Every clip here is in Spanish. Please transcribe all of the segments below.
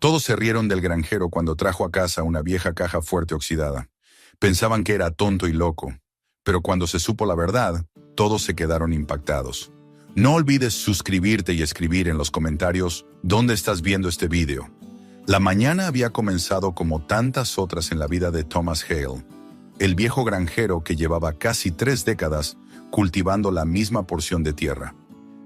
Todos se rieron del granjero cuando trajo a casa una vieja caja fuerte oxidada. Pensaban que era tonto y loco, pero cuando se supo la verdad, todos se quedaron impactados. No olvides suscribirte y escribir en los comentarios dónde estás viendo este video. La mañana había comenzado como tantas otras en la vida de Thomas Hale, el viejo granjero que llevaba casi 3 décadas cultivando la misma porción de tierra.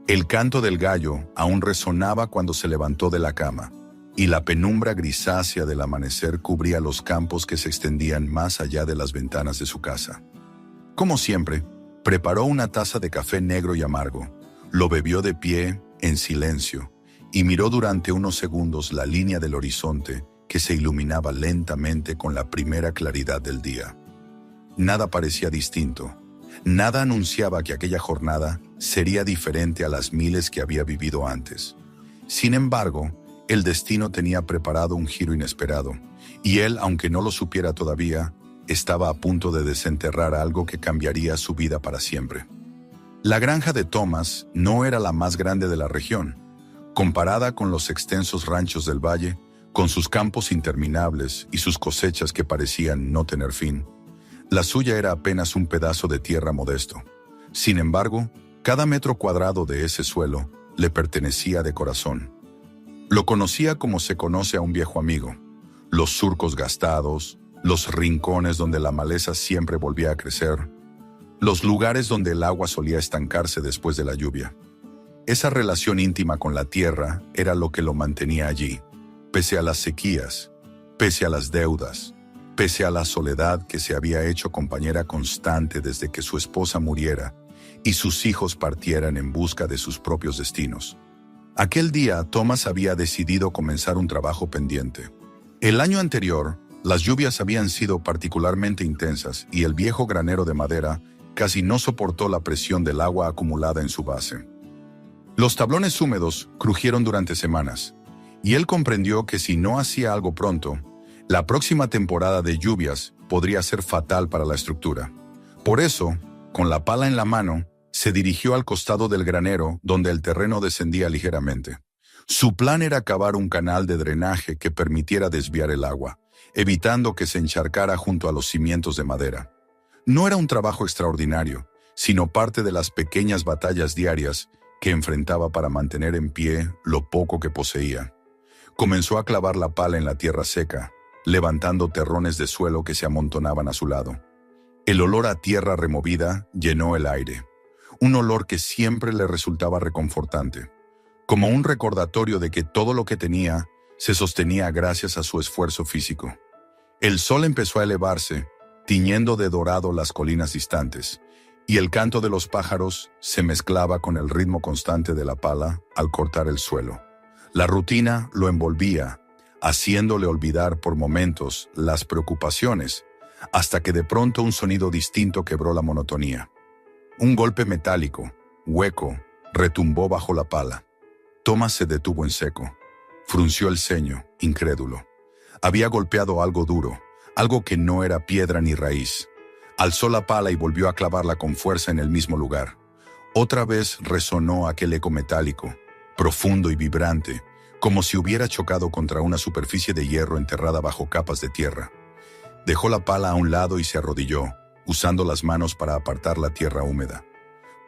El canto del gallo aún resonaba cuando se levantó de la cama, y la penumbra grisácea del amanecer cubría los campos que se extendían más allá de las ventanas de su casa. Como siempre, preparó una taza de café negro y amargo, lo bebió de pie, en silencio, y miró durante unos segundos la línea del horizonte que se iluminaba lentamente con la primera claridad del día. Nada parecía distinto. Nada anunciaba que aquella jornada sería diferente a las miles que había vivido antes. Sin embargo, el destino tenía preparado un giro inesperado, y él, aunque no lo supiera todavía, estaba a punto de desenterrar algo que cambiaría su vida para siempre. La granja de Thomas no era la más grande de la región. Comparada con los extensos ranchos del valle, con sus campos interminables y sus cosechas que parecían no tener fin, la suya era apenas un pedazo de tierra modesto. Sin embargo, cada metro cuadrado de ese suelo le pertenecía de corazón. Lo conocía como se conoce a un viejo amigo: los surcos gastados, los rincones donde la maleza siempre volvía a crecer, los lugares donde el agua solía estancarse después de la lluvia. Esa relación íntima con la tierra era lo que lo mantenía allí, pese a las sequías, pese a las deudas, pese a la soledad que se había hecho compañera constante desde que su esposa muriera y sus hijos partieran en busca de sus propios destinos. Aquel día, Thomas había decidido comenzar un trabajo pendiente. El año anterior, las lluvias habían sido particularmente intensas y el viejo granero de madera casi no soportó la presión del agua acumulada en su base. Los tablones húmedos crujieron durante semanas, y él comprendió que si no hacía algo pronto, la próxima temporada de lluvias podría ser fatal para la estructura. Por eso, con la pala en la mano, se dirigió al costado del granero donde el terreno descendía ligeramente. Su plan era cavar un canal de drenaje que permitiera desviar el agua, evitando que se encharcara junto a los cimientos de madera. No era un trabajo extraordinario, sino parte de las pequeñas batallas diarias que enfrentaba para mantener en pie lo poco que poseía. Comenzó a clavar la pala en la tierra seca, levantando terrones de suelo que se amontonaban a su lado. El olor a tierra removida llenó el aire, un olor que siempre le resultaba reconfortante, como un recordatorio de que todo lo que tenía se sostenía gracias a su esfuerzo físico. El sol empezó a elevarse, tiñendo de dorado las colinas distantes, y el canto de los pájaros se mezclaba con el ritmo constante de la pala al cortar el suelo. La rutina lo envolvía, haciéndole olvidar por momentos las preocupaciones, hasta que de pronto un sonido distinto quebró la monotonía. Un golpe metálico, hueco, retumbó bajo la pala. Thomas se detuvo en seco. Frunció el ceño, incrédulo. Había golpeado algo duro, algo que no era piedra ni raíz. Alzó la pala y volvió a clavarla con fuerza en el mismo lugar. Otra vez resonó aquel eco metálico, profundo y vibrante, como si hubiera chocado contra una superficie de hierro enterrada bajo capas de tierra. Dejó la pala a un lado y se arrodilló, usando las manos para apartar la tierra húmeda.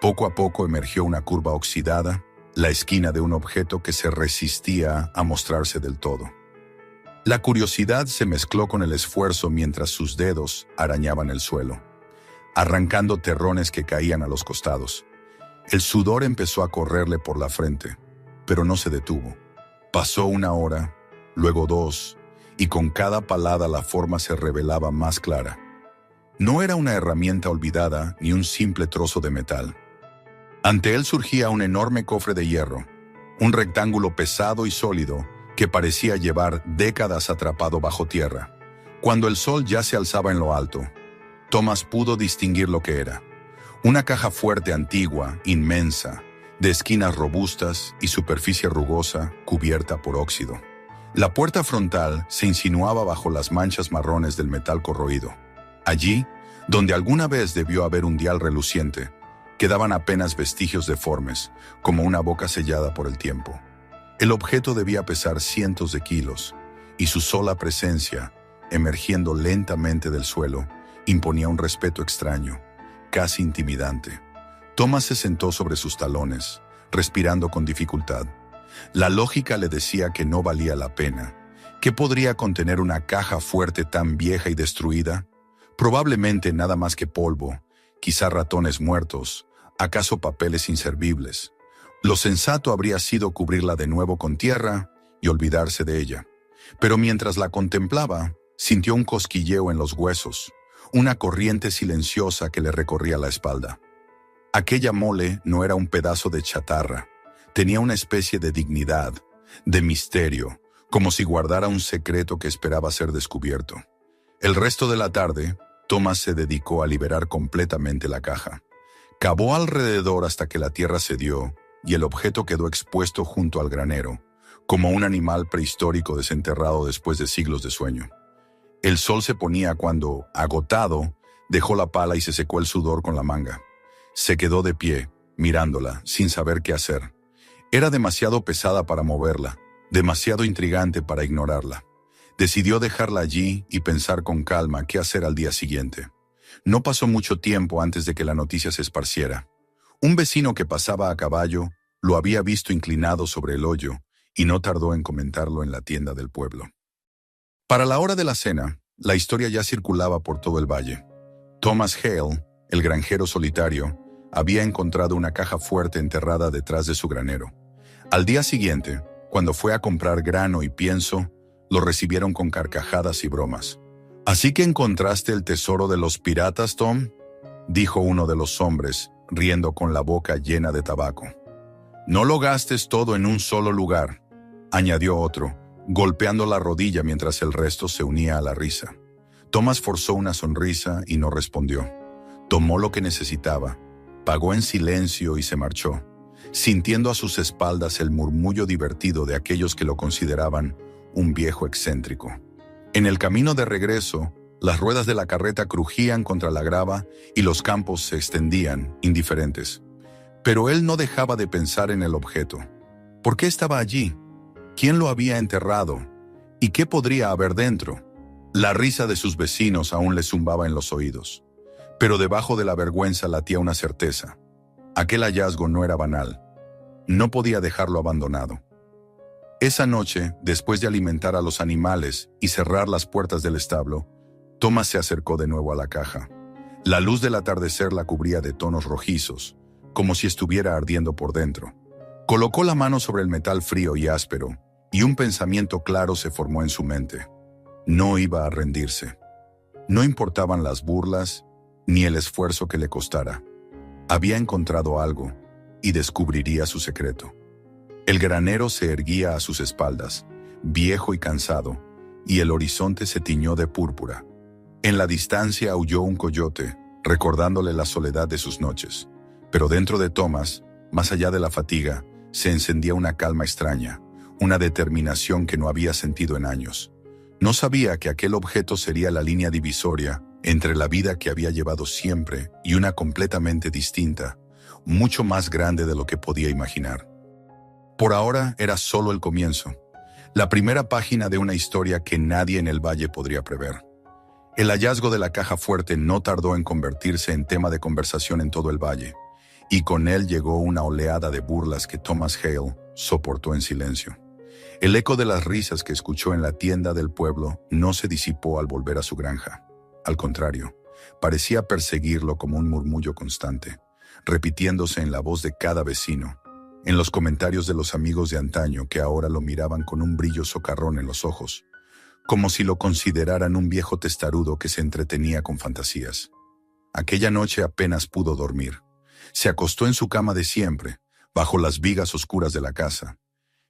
Poco a poco emergió una curva oxidada, la esquina de un objeto que se resistía a mostrarse del todo. La curiosidad se mezcló con el esfuerzo mientras sus dedos arañaban el suelo, arrancando terrones que caían a los costados. El sudor empezó a correrle por la frente, pero no se detuvo. Pasó 1 hora, luego 2, y con cada palada la forma se revelaba más clara. No era una herramienta olvidada ni un simple trozo de metal. Ante él surgía un enorme cofre de hierro, un rectángulo pesado y sólido que parecía llevar décadas atrapado bajo tierra. Cuando el sol ya se alzaba en lo alto, Thomas pudo distinguir lo que era. Una caja fuerte antigua, inmensa, de esquinas robustas y superficie rugosa cubierta por óxido. La puerta frontal se insinuaba bajo las manchas marrones del metal corroído. Allí, donde alguna vez debió haber un dial reluciente, quedaban apenas vestigios deformes, como una boca sellada por el tiempo. El objeto debía pesar cientos de kilos, y su sola presencia, emergiendo lentamente del suelo, imponía un respeto extraño, casi intimidante. Thomas se sentó sobre sus talones, respirando con dificultad. La lógica le decía que no valía la pena. ¿Qué podría contener una caja fuerte tan vieja y destruida? Probablemente nada más que polvo, quizá ratones muertos, acaso papeles inservibles. Lo sensato habría sido cubrirla de nuevo con tierra y olvidarse de ella. Pero mientras la contemplaba, sintió un cosquilleo en los huesos, una corriente silenciosa que le recorría la espalda. Aquella mole no era un pedazo de chatarra, tenía una especie de dignidad, de misterio, como si guardara un secreto que esperaba ser descubierto. El resto de la tarde, Thomas se dedicó a liberar completamente la caja. Cavó alrededor hasta que la tierra cedió y el objeto quedó expuesto junto al granero, como un animal prehistórico desenterrado después de siglos de sueño. El sol se ponía cuando, agotado, dejó la pala y se secó el sudor con la manga. Se quedó de pie, mirándola, sin saber qué hacer. Era demasiado pesada para moverla, demasiado intrigante para ignorarla. Decidió dejarla allí y pensar con calma qué hacer al día siguiente. No pasó mucho tiempo antes de que la noticia se esparciera. Un vecino que pasaba a caballo lo había visto inclinado sobre el hoyo y no tardó en comentarlo en la tienda del pueblo. Para la hora de la cena, la historia ya circulaba por todo el valle. Thomas Hale, el granjero solitario, había encontrado una caja fuerte enterrada detrás de su granero. Al día siguiente, cuando fue a comprar grano y pienso, lo recibieron con carcajadas y bromas. «¿Así que encontraste el tesoro de los piratas, Tom?», dijo uno de los hombres, riendo con la boca llena de tabaco. «No lo gastes todo en un solo lugar», añadió otro, golpeando la rodilla mientras el resto se unía a la risa. Thomas forzó una sonrisa y no respondió. Tomó lo que necesitaba, pagó en silencio y se marchó, sintiendo a sus espaldas el murmullo divertido de aquellos que lo consideraban un viejo excéntrico. En el camino de regreso, las ruedas de la carreta crujían contra la grava y los campos se extendían, indiferentes. Pero él no dejaba de pensar en el objeto. ¿Por qué estaba allí? ¿Quién lo había enterrado? ¿Y qué podría haber dentro? La risa de sus vecinos aún le zumbaba en los oídos. Pero debajo de la vergüenza latía una certeza. Aquel hallazgo no era banal. No podía dejarlo abandonado. Esa noche, después de alimentar a los animales y cerrar las puertas del establo, Thomas se acercó de nuevo a la caja. La luz del atardecer la cubría de tonos rojizos, como si estuviera ardiendo por dentro. Colocó la mano sobre el metal frío y áspero, y un pensamiento claro se formó en su mente. No iba a rendirse. No importaban las burlas, ni el esfuerzo que le costara. Había encontrado algo, y descubriría su secreto. El granero se erguía a sus espaldas, viejo y cansado, y el horizonte se tiñó de púrpura. En la distancia aulló un coyote, recordándole la soledad de sus noches. Pero dentro de Thomas, más allá de la fatiga, se encendía una calma extraña, una determinación que no había sentido en años. No sabía que aquel objeto sería la línea divisoria entre la vida que había llevado siempre y una completamente distinta, mucho más grande de lo que podía imaginar. Por ahora era solo el comienzo, la primera página de una historia que nadie en el valle podría prever. El hallazgo de la caja fuerte no tardó en convertirse en tema de conversación en todo el valle, y con él llegó una oleada de burlas que Thomas Hale soportó en silencio. El eco de las risas que escuchó en la tienda del pueblo no se disipó al volver a su granja. Al contrario, parecía perseguirlo como un murmullo constante, repitiéndose en la voz de cada vecino, en los comentarios de los amigos de antaño que ahora lo miraban con un brillo socarrón en los ojos, como si lo consideraran un viejo testarudo que se entretenía con fantasías. Aquella noche apenas pudo dormir. Se acostó en su cama de siempre, bajo las vigas oscuras de la casa,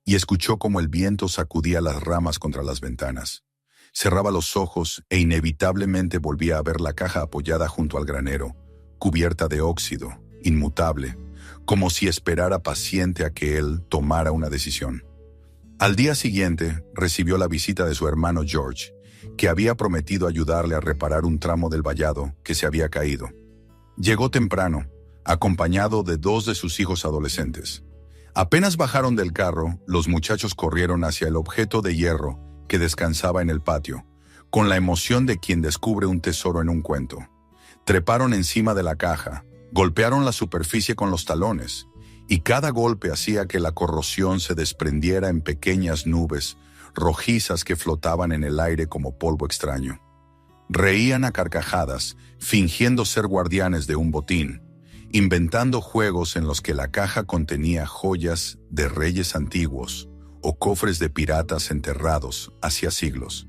y escuchó cómo el viento sacudía las ramas contra las ventanas. Cerraba los ojos e inevitablemente volvía a ver la caja apoyada junto al granero, cubierta de óxido, inmutable, como si esperara paciente a que él tomara una decisión. Al día siguiente, recibió la visita de su hermano George, que había prometido ayudarle a reparar un tramo del vallado que se había caído. Llegó temprano, acompañado de 2 de sus hijos adolescentes. Apenas bajaron del carro, los muchachos corrieron hacia el objeto de hierro que descansaba en el patio, con la emoción de quien descubre un tesoro en un cuento. Treparon encima de la caja, golpearon la superficie con los talones, y cada golpe hacía que la corrosión se desprendiera en pequeñas nubes rojizas que flotaban en el aire como polvo extraño. Reían a carcajadas, fingiendo ser guardianes de un botín, inventando juegos en los que la caja contenía joyas de reyes antiguos o cofres de piratas enterrados hacía siglos.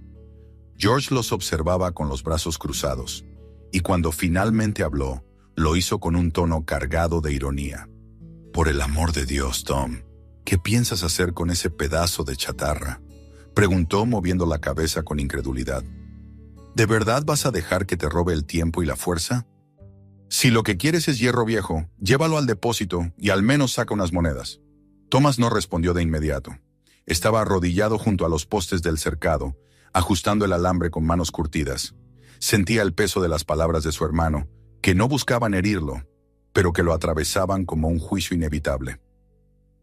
George los observaba con los brazos cruzados, y cuando finalmente habló, lo hizo con un tono cargado de ironía. «Por el amor de Dios, Tom, ¿qué piensas hacer con ese pedazo de chatarra?», preguntó moviendo la cabeza con incredulidad. «¿De verdad vas a dejar que te robe el tiempo y la fuerza? Si lo que quieres es hierro viejo, llévalo al depósito y al menos saca unas monedas». Thomas no respondió de inmediato. Estaba arrodillado junto a los postes del cercado, ajustando el alambre con manos curtidas. Sentía el peso de las palabras de su hermano, que no buscaban herirlo, pero que lo atravesaban como un juicio inevitable.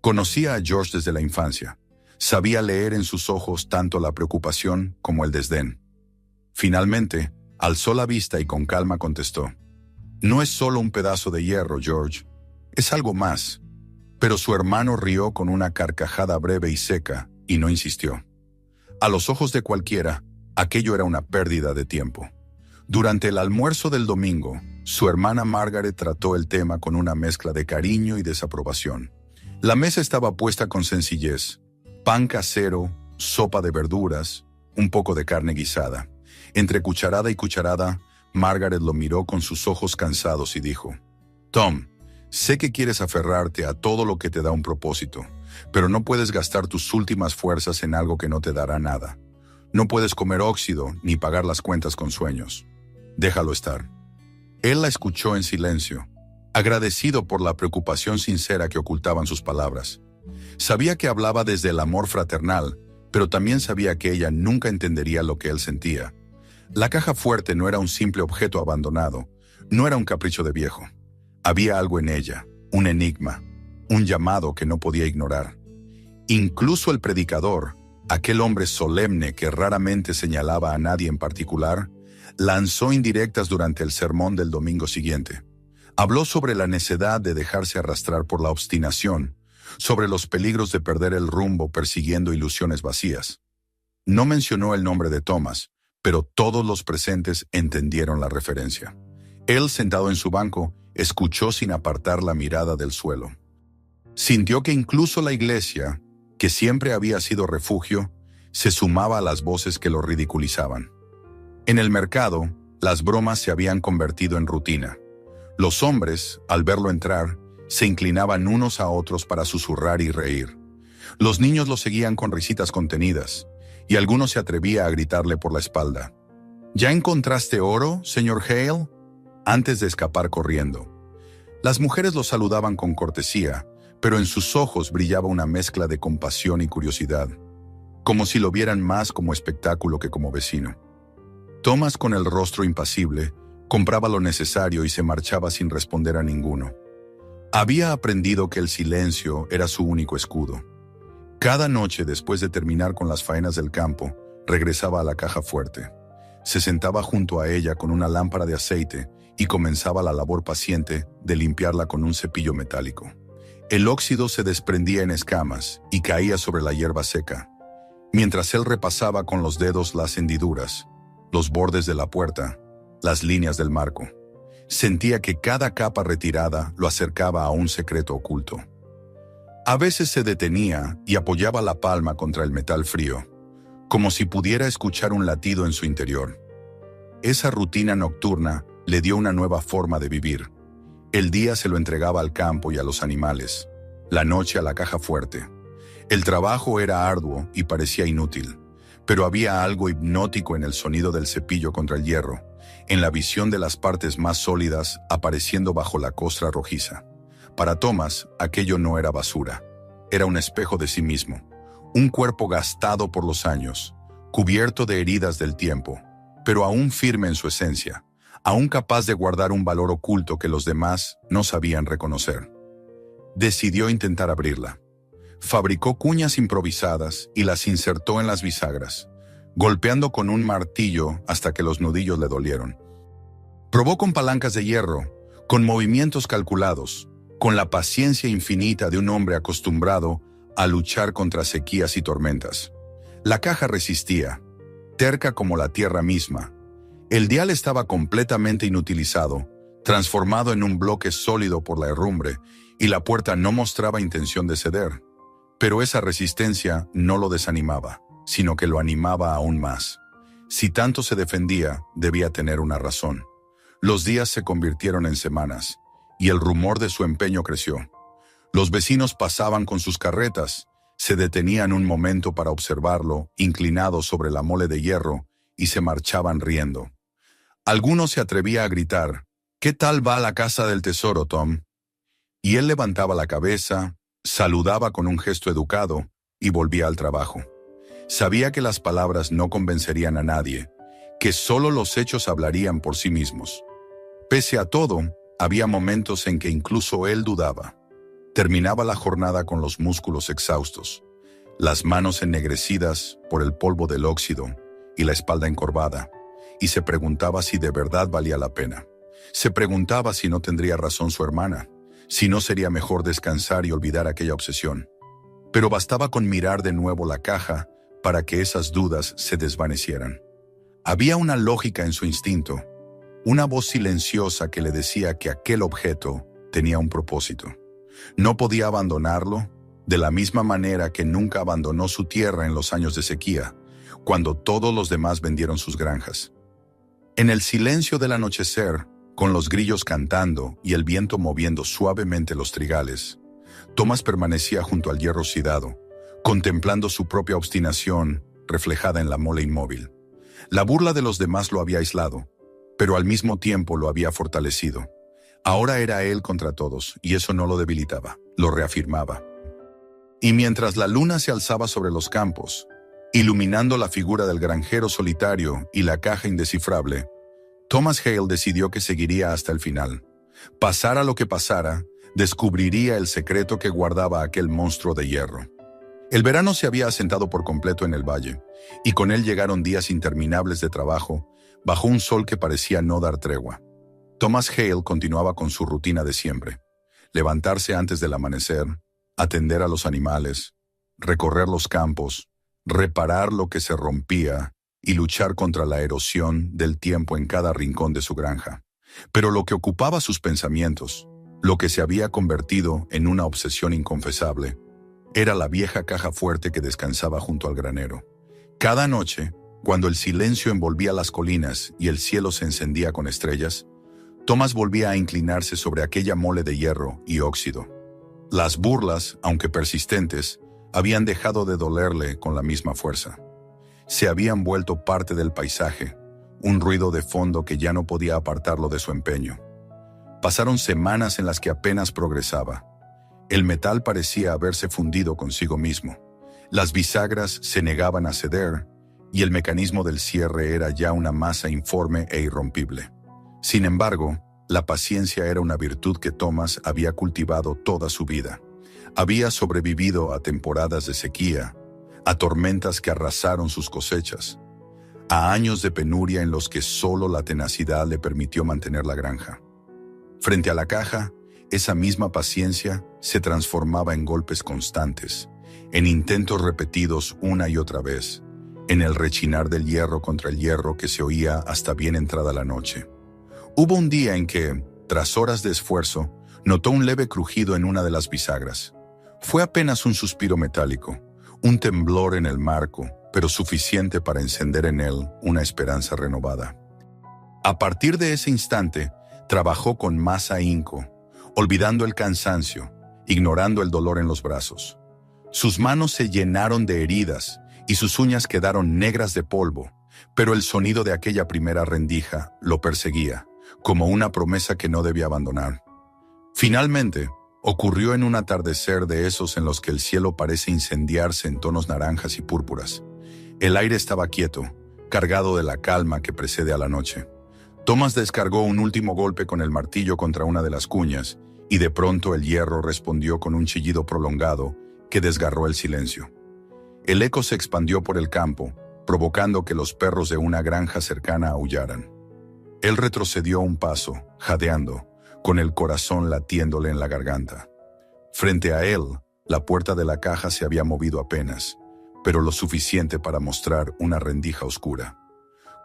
Conocía a George desde la infancia. Sabía leer en sus ojos tanto la preocupación como el desdén. Finalmente, alzó la vista y con calma contestó: «No es solo un pedazo de hierro, George. Es algo más». Pero su hermano rió con una carcajada breve y seca, y no insistió. A los ojos de cualquiera, aquello era una pérdida de tiempo. Durante el almuerzo del domingo, su hermana Margaret trató el tema con una mezcla de cariño y desaprobación. La mesa estaba puesta con sencillez: pan casero, sopa de verduras, un poco de carne guisada. Entre cucharada y cucharada, Margaret lo miró con sus ojos cansados y dijo: «Tom, sé que quieres aferrarte a todo lo que te da un propósito, pero no puedes gastar tus últimas fuerzas en algo que no te dará nada. No puedes comer óxido ni pagar las cuentas con sueños. Déjalo estar». Él la escuchó en silencio, agradecido por la preocupación sincera que ocultaban sus palabras. Sabía que hablaba desde el amor fraternal, pero también sabía que ella nunca entendería lo que él sentía. La caja fuerte no era un simple objeto abandonado, no era un capricho de viejo. Había algo en ella, un enigma, un llamado que no podía ignorar. Incluso el predicador, aquel hombre solemne que raramente señalaba a nadie en particular, lanzó indirectas durante el sermón del domingo siguiente. Habló sobre la necedad de dejarse arrastrar por la obstinación, sobre los peligros de perder el rumbo persiguiendo ilusiones vacías. No mencionó el nombre de Thomas, pero todos los presentes entendieron la referencia. Él, sentado en su banco, escuchó sin apartar la mirada del suelo. Sintió que incluso la iglesia, que siempre había sido refugio, se sumaba a las voces que lo ridiculizaban. En el mercado, las bromas se habían convertido en rutina. Los hombres, al verlo entrar, se inclinaban unos a otros para susurrar y reír. Los niños lo seguían con risitas contenidas, y alguno se atrevía a gritarle por la espalda: «¿Ya encontraste oro, señor Hale?», antes de escapar corriendo. Las mujeres lo saludaban con cortesía, pero en sus ojos brillaba una mezcla de compasión y curiosidad, como si lo vieran más como espectáculo que como vecino. Thomas, con el rostro impasible, compraba lo necesario y se marchaba sin responder a ninguno. Había aprendido que el silencio era su único escudo. Cada noche, después de terminar con las faenas del campo, regresaba a la caja fuerte. Se sentaba junto a ella con una lámpara de aceite y comenzaba la labor paciente de limpiarla con un cepillo metálico. El óxido se desprendía en escamas y caía sobre la hierba seca. Mientras él repasaba con los dedos las hendiduras, los bordes de la puerta, las líneas del marco, sentía que cada capa retirada lo acercaba a un secreto oculto. A veces se detenía y apoyaba la palma contra el metal frío, como si pudiera escuchar un latido en su interior. Esa rutina nocturna le dio una nueva forma de vivir. El día se lo entregaba al campo y a los animales, la noche a la caja fuerte. El trabajo era arduo y parecía inútil, pero había algo hipnótico en el sonido del cepillo contra el hierro, en la visión de las partes más sólidas apareciendo bajo la costra rojiza. Para Thomas, aquello no era basura, era un espejo de sí mismo, un cuerpo gastado por los años, cubierto de heridas del tiempo, pero aún firme en su esencia, aún capaz de guardar un valor oculto que los demás no sabían reconocer. Decidió intentar abrirla. Fabricó cuñas improvisadas y las insertó en las bisagras, golpeando con un martillo hasta que los nudillos le dolieron. Probó con palancas de hierro, con movimientos calculados, con la paciencia infinita de un hombre acostumbrado a luchar contra sequías y tormentas. La caja resistía, terca como la tierra misma. El dial estaba completamente inutilizado, transformado en un bloque sólido por la herrumbre, y la puerta no mostraba intención de ceder. Pero esa resistencia no lo desanimaba, sino que lo animaba aún más. Si tanto se defendía, debía tener una razón. Los días se convirtieron en semanas, y el rumor de su empeño creció. Los vecinos pasaban con sus carretas, se detenían un momento para observarlo, inclinado sobre la mole de hierro, y se marchaban riendo. Alguno se atrevía a gritar: «¿Qué tal va la casa del tesoro, Tom?». Y él levantaba la cabeza, saludaba con un gesto educado y volvía al trabajo. Sabía que las palabras no convencerían a nadie, que solo los hechos hablarían por sí mismos. Pese a todo, había momentos en que incluso él dudaba. Terminaba la jornada con los músculos exhaustos, las manos ennegrecidas por el polvo del óxido y la espalda encorvada, y se preguntaba si de verdad valía la pena. Se preguntaba si no tendría razón su hermana, si no sería mejor descansar y olvidar aquella obsesión. Pero bastaba con mirar de nuevo la caja para que esas dudas se desvanecieran. Había una lógica en su instinto, una voz silenciosa que le decía que aquel objeto tenía un propósito. No podía abandonarlo, de la misma manera que nunca abandonó su tierra en los años de sequía, cuando todos los demás vendieron sus granjas. En el silencio del anochecer, con los grillos cantando y el viento moviendo suavemente los trigales, Thomas permanecía junto al hierro oxidado, contemplando su propia obstinación reflejada en la mole inmóvil. La burla de los demás lo había aislado, pero al mismo tiempo lo había fortalecido. Ahora era él contra todos, y eso no lo debilitaba, lo reafirmaba. Y mientras la luna se alzaba sobre los campos, iluminando la figura del granjero solitario y la caja indescifrable, Thomas Hale decidió que seguiría hasta el final. Pasara lo que pasara, descubriría el secreto que guardaba aquel monstruo de hierro. El verano se había asentado por completo en el valle, y con él llegaron días interminables de trabajo, bajo un sol que parecía no dar tregua. Thomas Hale continuaba con su rutina de siempre: levantarse antes del amanecer, atender a los animales, recorrer los campos, reparar lo que se rompía y luchar contra la erosión del tiempo en cada rincón de su granja. Pero lo que ocupaba sus pensamientos, lo que se había convertido en una obsesión inconfesable, era la vieja caja fuerte que descansaba junto al granero. Cada noche, cuando el silencio envolvía las colinas y el cielo se encendía con estrellas, Thomas volvía a inclinarse sobre aquella mole de hierro y óxido. Las burlas, aunque persistentes, habían dejado de dolerle con la misma fuerza. Se habían vuelto parte del paisaje, un ruido de fondo que ya no podía apartarlo de su empeño. Pasaron semanas en las que apenas progresaba. El metal parecía haberse fundido consigo mismo. Las bisagras se negaban a ceder, y el mecanismo del cierre era ya una masa informe e irrompible. Sin embargo, la paciencia era una virtud que Thomas había cultivado toda su vida. Había sobrevivido a temporadas de sequía, a tormentas que arrasaron sus cosechas, a años de penuria en los que solo la tenacidad le permitió mantener la granja. Frente a la caja, esa misma paciencia se transformaba en golpes constantes, en intentos repetidos una y otra vez, en el rechinar del hierro contra el hierro que se oía hasta bien entrada la noche. Hubo un día en que, tras horas de esfuerzo, notó un leve crujido en una de las bisagras. Fue apenas un suspiro metálico, un temblor en el marco, pero suficiente para encender en él una esperanza renovada. A partir de ese instante, trabajó con más ahínco, olvidando el cansancio, ignorando el dolor en los brazos. Sus manos se llenaron de heridas y sus uñas quedaron negras de polvo, pero el sonido de aquella primera rendija lo perseguía, como una promesa que no debía abandonar. Finalmente, ocurrió en un atardecer de esos en los que el cielo parece incendiarse en tonos naranjas y púrpuras. El aire estaba quieto, cargado de la calma que precede a la noche. Thomas descargó un último golpe con el martillo contra una de las cuñas, y de pronto el hierro respondió con un chillido prolongado que desgarró el silencio. El eco se expandió por el campo, provocando que los perros de una granja cercana aullaran. Él retrocedió un paso, jadeando, con el corazón latiéndole en la garganta. Frente a él, la puerta de la caja se había movido apenas, pero lo suficiente para mostrar una rendija oscura.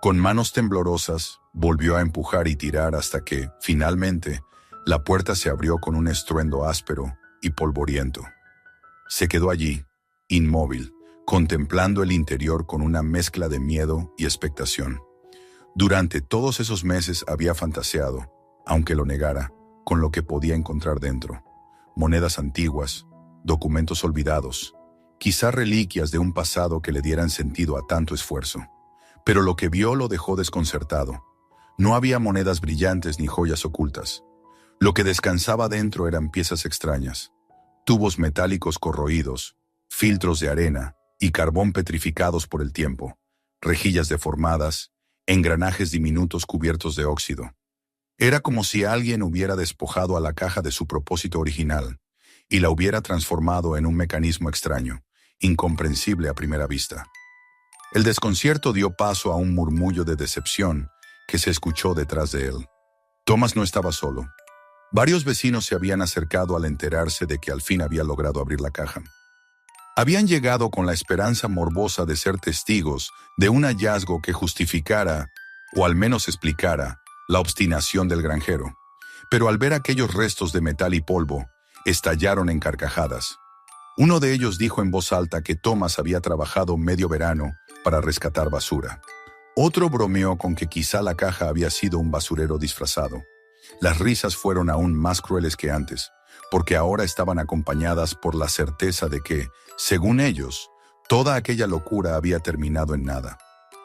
Con manos temblorosas, volvió a empujar y tirar hasta que, finalmente, la puerta se abrió con un estruendo áspero y polvoriento. Se quedó allí, inmóvil, contemplando el interior con una mezcla de miedo y expectación. Durante todos esos meses había fantaseado, aunque lo negara, con lo que podía encontrar dentro. Monedas antiguas, documentos olvidados, quizá reliquias de un pasado que le dieran sentido a tanto esfuerzo. Pero lo que vio lo dejó desconcertado. No había monedas brillantes ni joyas ocultas. Lo que descansaba dentro eran piezas extrañas, tubos metálicos corroídos, filtros de arena y carbón petrificados por el tiempo, rejillas deformadas, engranajes diminutos cubiertos de óxido. Era como si alguien hubiera despojado a la caja de su propósito original y la hubiera transformado en un mecanismo extraño, incomprensible a primera vista. El desconcierto dio paso a un murmullo de decepción que se escuchó detrás de él. Thomas no estaba solo. Varios vecinos se habían acercado al enterarse de que al fin había logrado abrir la caja. Habían llegado con la esperanza morbosa de ser testigos de un hallazgo que justificara, o al menos explicara, la obstinación del granjero. Pero al ver aquellos restos de metal y polvo, estallaron en carcajadas. Uno de ellos dijo en voz alta que Thomas había trabajado medio verano para rescatar basura. Otro bromeó con que quizá la caja había sido un basurero disfrazado. Las risas fueron aún más crueles que antes, porque ahora estaban acompañadas por la certeza de que, según ellos, toda aquella locura había terminado en nada.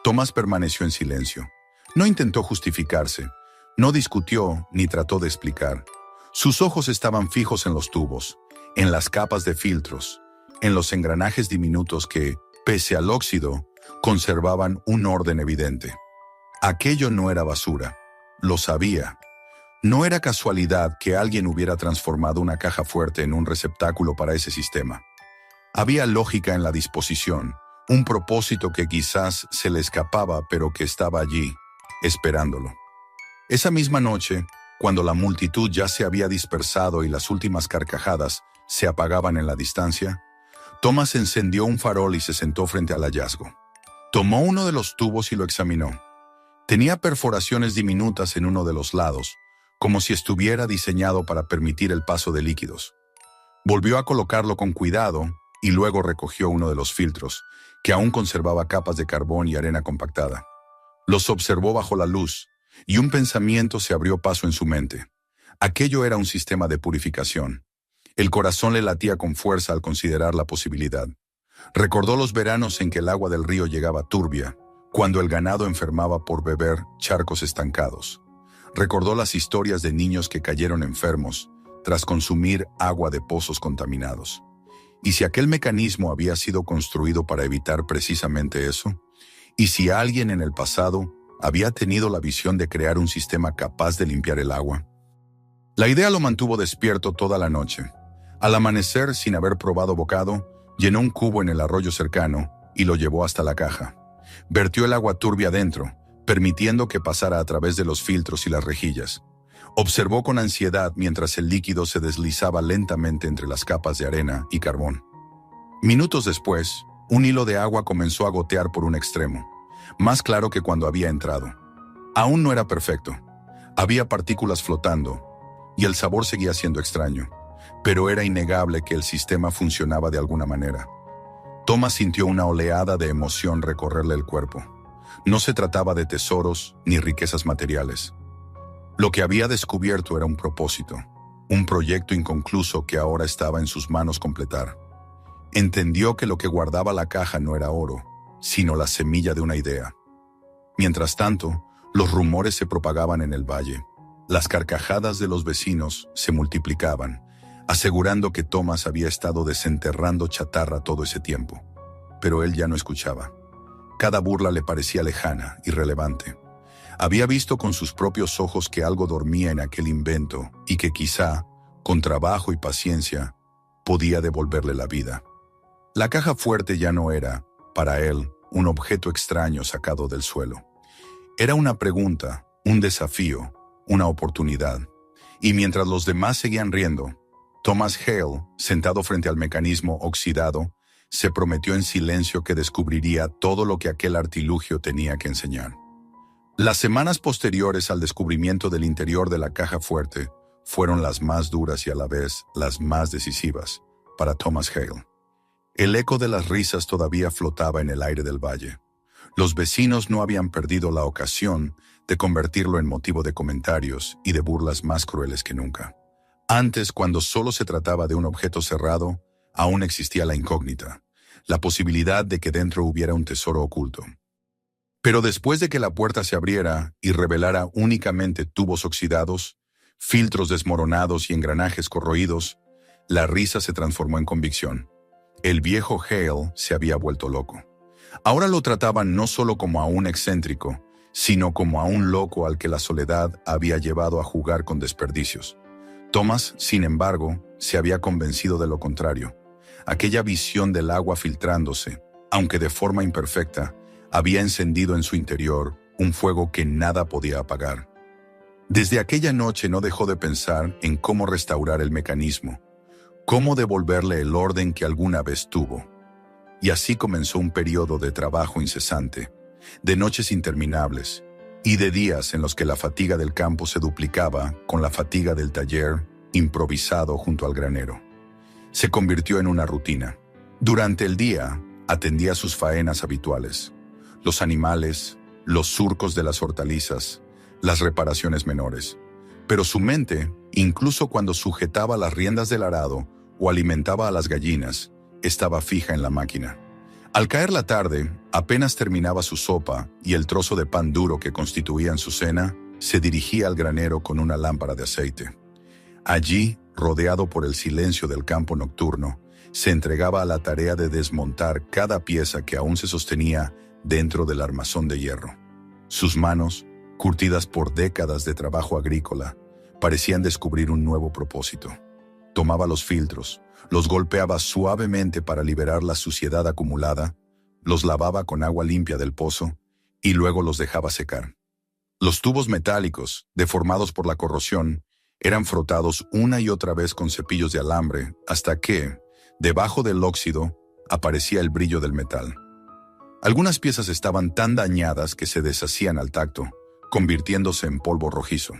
Thomas permaneció en silencio. No intentó justificarse, no discutió ni trató de explicar. Sus ojos estaban fijos en los tubos, en las capas de filtros, en los engranajes diminutos que, pese al óxido, conservaban un orden evidente. Aquello no era basura, lo sabía. No era casualidad que alguien hubiera transformado una caja fuerte en un receptáculo para ese sistema. Había lógica en la disposición, un propósito que quizás se le escapaba pero que estaba allí, esperándolo. Esa misma noche, cuando la multitud ya se había dispersado y las últimas carcajadas se apagaban en la distancia, Thomas encendió un farol y se sentó frente al hallazgo. Tomó uno de los tubos y lo examinó. Tenía perforaciones diminutas en uno de los lados, como si estuviera diseñado para permitir el paso de líquidos. Volvió a colocarlo con cuidado y luego recogió uno de los filtros, que aún conservaba capas de carbón y arena compactada. Los observó bajo la luz, y un pensamiento se abrió paso en su mente. Aquello era un sistema de purificación. El corazón le latía con fuerza al considerar la posibilidad. Recordó los veranos en que el agua del río llegaba turbia, cuando el ganado enfermaba por beber charcos estancados. Recordó las historias de niños que cayeron enfermos tras consumir agua de pozos contaminados. ¿Y si aquel mecanismo había sido construido para evitar precisamente eso? ¿Y si alguien en el pasado había tenido la visión de crear un sistema capaz de limpiar el agua? La idea lo mantuvo despierto toda la noche. Al amanecer, sin haber probado bocado, llenó un cubo en el arroyo cercano y lo llevó hasta la caja. Vertió el agua turbia dentro, permitiendo que pasara a través de los filtros y las rejillas. Observó con ansiedad mientras el líquido se deslizaba lentamente entre las capas de arena y carbón. Minutos después, un hilo de agua comenzó a gotear por un extremo, más claro que cuando había entrado. Aún no era perfecto. Había partículas flotando, y el sabor seguía siendo extraño, pero era innegable que el sistema funcionaba de alguna manera. Thomas sintió una oleada de emoción recorrerle el cuerpo. No se trataba de tesoros ni riquezas materiales. Lo que había descubierto era un propósito, un proyecto inconcluso que ahora estaba en sus manos completar. Entendió que lo que guardaba la caja no era oro, sino la semilla de una idea. Mientras tanto, los rumores se propagaban en el valle. Las carcajadas de los vecinos se multiplicaban, asegurando que Thomas había estado desenterrando chatarra todo ese tiempo. Pero él ya no escuchaba. Cada burla le parecía lejana, irrelevante. Había visto con sus propios ojos que algo dormía en aquel invento y que quizá, con trabajo y paciencia, podía devolverle la vida. La caja fuerte ya no era, para él, un objeto extraño sacado del suelo. Era una pregunta, un desafío, una oportunidad. Y mientras los demás seguían riendo, Thomas Hale, sentado frente al mecanismo oxidado, se prometió en silencio que descubriría todo lo que aquel artilugio tenía que enseñar. Las semanas posteriores al descubrimiento del interior de la caja fuerte fueron las más duras y a la vez las más decisivas para Thomas Hale. El eco de las risas todavía flotaba en el aire del valle. Los vecinos no habían perdido la ocasión de convertirlo en motivo de comentarios y de burlas más crueles que nunca. Antes, cuando solo se trataba de un objeto cerrado, aún existía la incógnita, la posibilidad de que dentro hubiera un tesoro oculto. Pero después de que la puerta se abriera y revelara únicamente tubos oxidados, filtros desmoronados y engranajes corroídos, la risa se transformó en convicción. El viejo Hale se había vuelto loco. Ahora lo trataban no solo como a un excéntrico, sino como a un loco al que la soledad había llevado a jugar con desperdicios. Thomas, sin embargo, se había convencido de lo contrario. Aquella visión del agua filtrándose, aunque de forma imperfecta, había encendido en su interior un fuego que nada podía apagar. Desde aquella noche no dejó de pensar en cómo restaurar el mecanismo, cómo devolverle el orden que alguna vez tuvo. Y así comenzó un periodo de trabajo incesante, de noches interminables y de días en los que la fatiga del campo se duplicaba con la fatiga del taller improvisado junto al granero. Se convirtió en una rutina. Durante el día, atendía sus faenas habituales: los animales, los surcos de las hortalizas, las reparaciones menores. Pero su mente, incluso cuando sujetaba las riendas del arado o alimentaba a las gallinas, estaba fija en la máquina. Al caer la tarde, apenas terminaba su sopa y el trozo de pan duro que constituían su cena, se dirigía al granero con una lámpara de aceite. Allí, rodeado por el silencio del campo nocturno, se entregaba a la tarea de desmontar cada pieza que aún se sostenía dentro del armazón de hierro. Sus manos, curtidas por décadas de trabajo agrícola, parecían descubrir un nuevo propósito. Tomaba los filtros, los golpeaba suavemente para liberar la suciedad acumulada, los lavaba con agua limpia del pozo y luego los dejaba secar. Los tubos metálicos, deformados por la corrosión, eran frotados una y otra vez con cepillos de alambre hasta que, debajo del óxido, aparecía el brillo del metal. Algunas piezas estaban tan dañadas que se deshacían al tacto, convirtiéndose en polvo rojizo.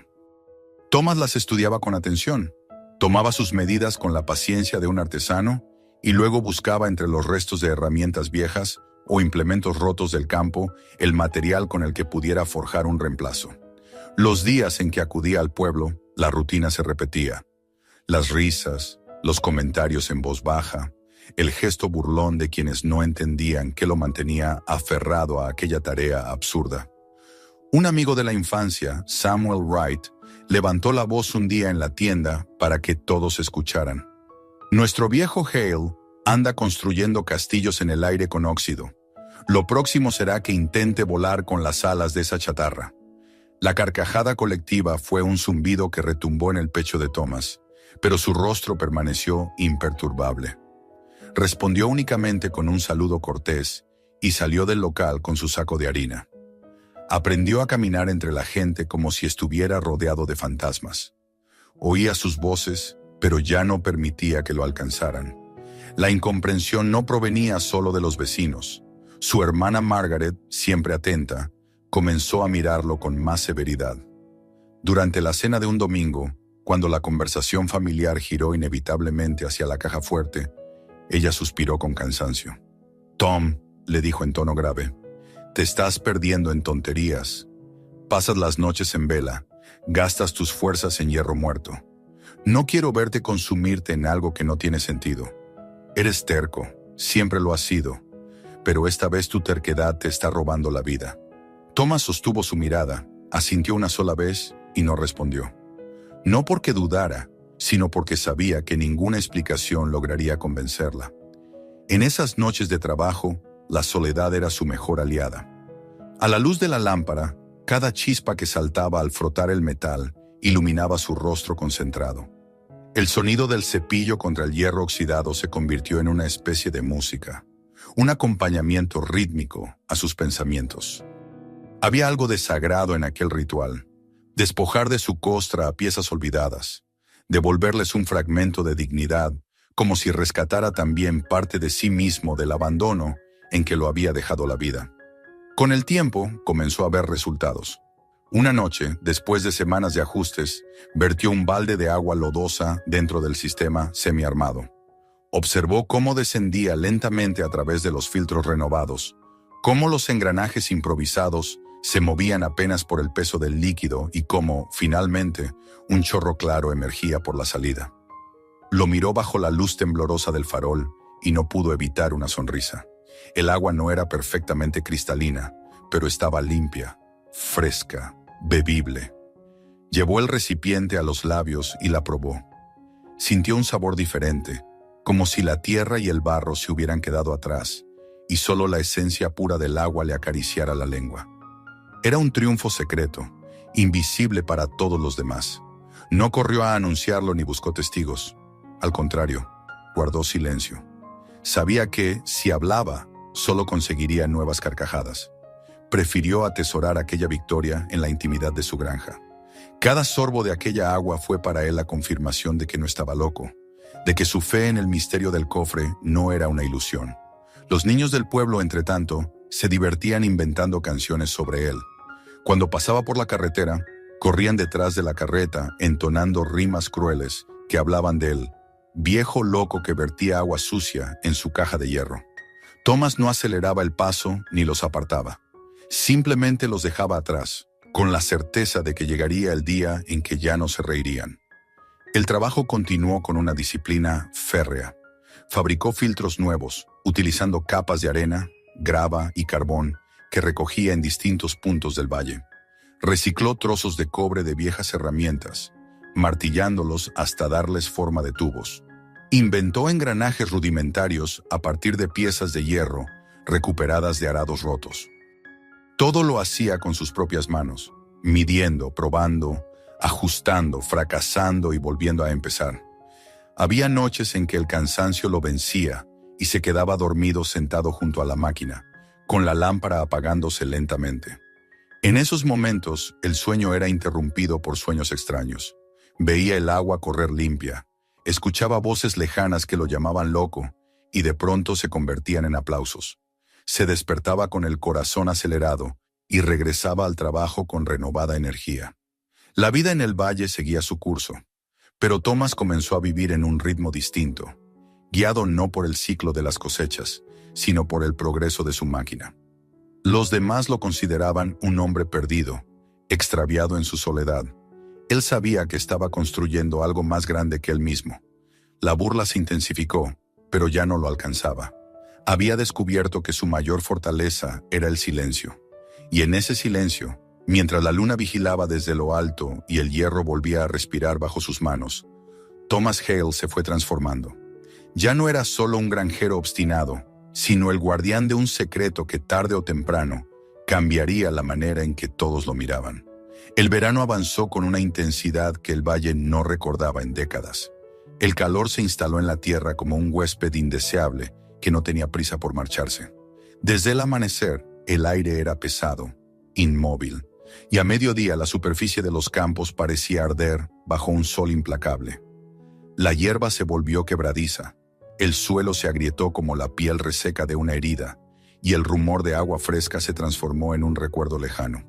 Thomas las estudiaba con atención, tomaba sus medidas con la paciencia de un artesano y luego buscaba entre los restos de herramientas viejas o implementos rotos del campo el material con el que pudiera forjar un reemplazo. Los días en que acudía al pueblo, la rutina se repetía. Las risas, los comentarios en voz baja, el gesto burlón de quienes no entendían qué lo mantenía aferrado a aquella tarea absurda. Un amigo de la infancia, Samuel Wright, levantó la voz un día en la tienda para que todos escucharan. Nuestro viejo Hale anda construyendo castillos en el aire con óxido. Lo próximo será que intente volar con las alas de esa chatarra. La carcajada colectiva fue un zumbido que retumbó en el pecho de Thomas, pero su rostro permaneció imperturbable. Respondió únicamente con un saludo cortés y salió del local con su saco de harina. Aprendió a caminar entre la gente como si estuviera rodeado de fantasmas. Oía sus voces, pero ya no permitía que lo alcanzaran. La incomprensión no provenía solo de los vecinos. Su hermana Margaret, siempre atenta, comenzó a mirarlo con más severidad. Durante la cena de un domingo, cuando la conversación familiar giró inevitablemente hacia la caja fuerte, ella suspiró con cansancio. «Tom», le dijo en tono grave, «te estás perdiendo en tonterías. Pasas las noches en vela, gastas tus fuerzas en hierro muerto. No quiero verte consumirte en algo que no tiene sentido. Eres terco, siempre lo has sido, pero esta vez tu terquedad te está robando la vida». Thomas sostuvo su mirada, asintió una sola vez y no respondió. No porque dudara, sino porque sabía que ninguna explicación lograría convencerla. En esas noches de trabajo, la soledad era su mejor aliada. A la luz de la lámpara, cada chispa que saltaba al frotar el metal iluminaba su rostro concentrado. El sonido del cepillo contra el hierro oxidado se convirtió en una especie de música, un acompañamiento rítmico a sus pensamientos. Había algo de sagrado en aquel ritual, despojar de su costra a piezas olvidadas, devolverles un fragmento de dignidad, como si rescatara también parte de sí mismo del abandono en que lo había dejado la vida. Con el tiempo comenzó a ver resultados. Una noche, después de semanas de ajustes, vertió un balde de agua lodosa dentro del sistema semiarmado. Observó cómo descendía lentamente a través de los filtros renovados, cómo los engranajes improvisados se movían apenas por el peso del líquido y cómo, finalmente, un chorro claro emergía por la salida. Lo miró bajo la luz temblorosa del farol y no pudo evitar una sonrisa. El agua no era perfectamente cristalina, pero estaba limpia, fresca, bebible. Llevó el recipiente a los labios y la probó. Sintió un sabor diferente, como si la tierra y el barro se hubieran quedado atrás, y solo la esencia pura del agua le acariciara la lengua. Era un triunfo secreto, invisible para todos los demás. No corrió a anunciarlo ni buscó testigos. Al contrario, guardó silencio. Sabía que, si hablaba, solo conseguiría nuevas carcajadas. Prefirió atesorar aquella victoria en la intimidad de su granja. Cada sorbo de aquella agua fue para él la confirmación de que no estaba loco, de que su fe en el misterio del cofre no era una ilusión. Los niños del pueblo, entretanto, se divertían inventando canciones sobre él. Cuando pasaba por la carretera, corrían detrás de la carreta entonando rimas crueles que hablaban del viejo loco que vertía agua sucia en su caja de hierro. Thomas no aceleraba el paso ni los apartaba. Simplemente los dejaba atrás, con la certeza de que llegaría el día en que ya no se reirían. El trabajo continuó con una disciplina férrea. Fabricó filtros nuevos, utilizando capas de arena, grava y carbón que recogía en distintos puntos del valle. Recicló trozos de cobre de viejas herramientas, martillándolos hasta darles forma de tubos. Inventó engranajes rudimentarios a partir de piezas de hierro recuperadas de arados rotos. Todo lo hacía con sus propias manos, midiendo, probando, ajustando, fracasando y volviendo a empezar. Había noches en que el cansancio lo vencía y se quedaba dormido sentado junto a la máquina, con la lámpara apagándose lentamente. En esos momentos, el sueño era interrumpido por sueños extraños. Veía el agua correr limpia, escuchaba voces lejanas que lo llamaban loco y de pronto se convertían en aplausos. Se despertaba con el corazón acelerado y regresaba al trabajo con renovada energía. La vida en el valle seguía su curso, pero Thomas comenzó a vivir en un ritmo distinto, guiado no por el ciclo de las cosechas, sino por el progreso de su máquina. Los demás lo consideraban un hombre perdido, extraviado en su soledad. Él sabía que estaba construyendo algo más grande que él mismo. La burla se intensificó, pero ya no lo alcanzaba. Había descubierto que su mayor fortaleza era el silencio. Y en ese silencio, mientras la luna vigilaba desde lo alto y el hierro volvía a respirar bajo sus manos, Thomas Hale se fue transformando. Ya no era solo un granjero obstinado, sino el guardián de un secreto que tarde o temprano cambiaría la manera en que todos lo miraban. El verano avanzó con una intensidad que el valle no recordaba en décadas. El calor se instaló en la tierra como un huésped indeseable que no tenía prisa por marcharse. Desde el amanecer, el aire era pesado, inmóvil, y a mediodía la superficie de los campos parecía arder bajo un sol implacable. La hierba se volvió quebradiza, el suelo se agrietó como la piel reseca de una herida, y el rumor de agua fresca se transformó en un recuerdo lejano.